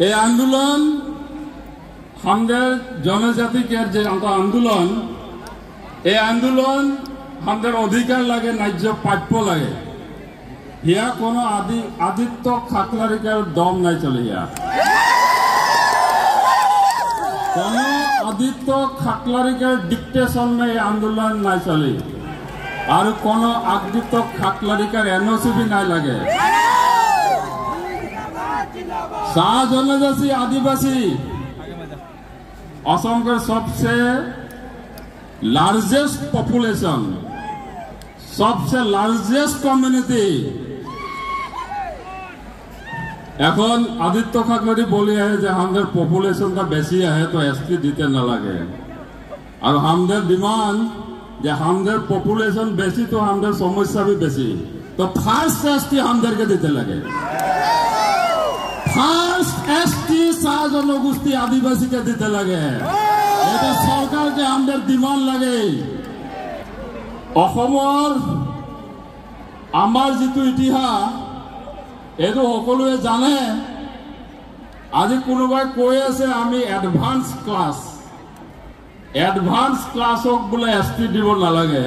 এই আন্দোলন আমাদের জনজাতিকের যে আন্দোলন, এই আন্দোলন আমাদের অধিকার লাগে, ন্যায্য প্রাপ্য লাগে। ইয়া কোনো আদিত্য খাকলারিকার দম নাই চলে, ইয়া কোন আদিত্য খাকলারিকার ডিকটেশন এই আন্দোলন নাই চলে, আর কোন আদিত্য খাকলারিকার এনওসি নাই লাগে। শাহ জনজাতি আদিবাসী असम सबसे लार्जेस्ट पॉपुलेशन, सबसे लार्जेस्ट कम्युनिटी। এখন আদিত্য খাকলারি বলি है যে আমাদের পপুলেশন का বেশি है तो एसटी দিতে না লাগে, আর আমাদের ডিমান্ড যে আমাদের পপুলেশন বেশি তো আমাদের সমস্যা भी বেশি, তো ফার্স্ট एसटी আমাদেরকে দিতে লাগে। ফার্স্ট एसटी শাহ জনগোষ্ঠী আদিবাসীকে দিতে লাগে। এটা সরকারকে আমাদের ডিমান্ড লাগে। অসমৰ আমাৰ যিটো ইতিহাস এইটো সকলোৱে জানে। আজি কোনোবাই কৈ আছে আমি এডভান্স ক্লাছক বোলে এসটি দিব নালাগে।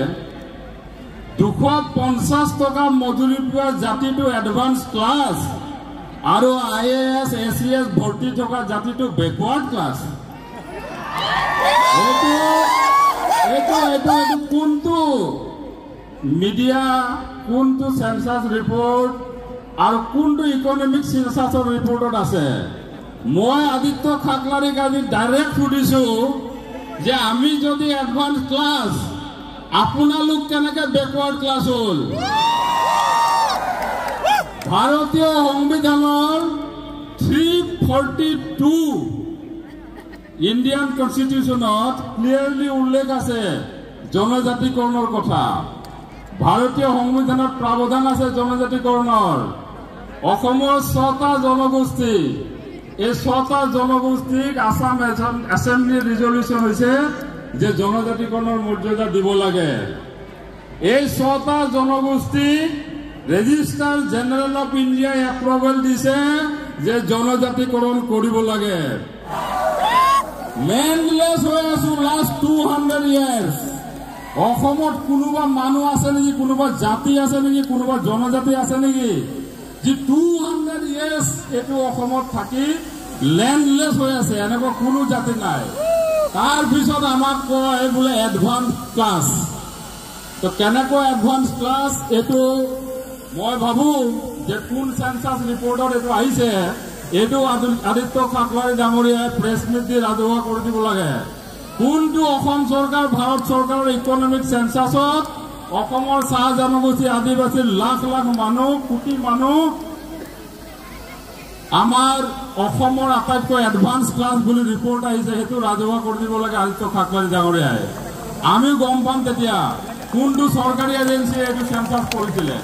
250 টকা মজুৰি পোৱা জাতিটো এডভান্স ক্লাছ, আৰু IAS ACS ভৰ্তি থকা জাতিটো বেকৱাৰ্ড ক্লাছ। এইটো কোনটো মিডিয়া, কোনটো সেন্সাস ৰিপোৰ্ট আৰ কোনটো ইকোনমিক সেন্সাসৰ রিপোর্টত আছে? মই আদিত্য খাকলারিক আজি ডাইরেক্ট সুধিছো যে আমি যদি এডভান্স ক্লাস, আপোনালোক কেনেকে বেকওয়ার্ড ক্লাস হল? ভারতীয় সংবিধানৰ 342 ইন্ডিয়ান কনস্টিটিউশনত ক্লিয়াৰলি উল্লেখ আছে জনজাতিকৰণৰ কথা। ভাৰতীয় সংবিধানত প্ৰাৱধান আছে জনজাতিকৰণৰ। অসমৰ 6টা জনগোষ্ঠী, এই 6টা জনগোষ্ঠীক আসাম এসেম্বলি ৰিজলিউশন হয়েছে যে জনজাতিকৰণৰ মৰ্যাদা দিব লাগে। এই 6টা জনগোষ্ঠী ৰেজিস্টাৰ জেনাৰেল অফ ইন্ডিয়ায় এপ্ৰুভেল দিছে যে জনজাতিকৰণ কৰিব লাগে। মেনলেস হয়ে আছো লাস্ট 200 ইয়ার্স। অসমত কোনোবা মানুহ আছে নেকি, কোনোবা জাতি আছে নেকি, কোনোবা জনজাতি আছে নেকি যে 200 ইয়ার্স এইটো অসমত থাকি ল্যান্ডলেস হয়ে আছে? এনেকুৱা কোনো জাতি নাই। তার পিছত আমাক কয় বোলে এডভান্স ক্লাস। তো কেনেকৈ এডভান্স ক্লাস? এইটো মই ভাবো যে কোন সেন্সাস রিপোর্টত এইটো আহিছে, এইটো আদিত্য খাকলারি ডাঙৰীয়াই প্ৰেছ মিট দি ৰাজহুৱা কৰি দিব লাগে। কোনটো অসম চৰকাৰ, ভাৰত চৰকাৰৰ ইকনমিক সেন্সাসত অসমৰ চাহ জনগোষ্ঠী আদিবাসীৰ লাখ লাখ মানুহ, কোটি মানুহ আমাৰ অসমৰ আটাইতকৈ এডভান্স ক্লাস বুলি ৰিপোৰ্ট আহিছে, সেইটো ৰাজহুৱা কৰি দিব লাগে আদিত্য খাকলাৰি ডাঙৰীয়াই। আমি গম পাম তেতিয়া কোনটো চৰকাৰী এজেন্সিয়ে এইটো সেন্সাস কৰিছিলে।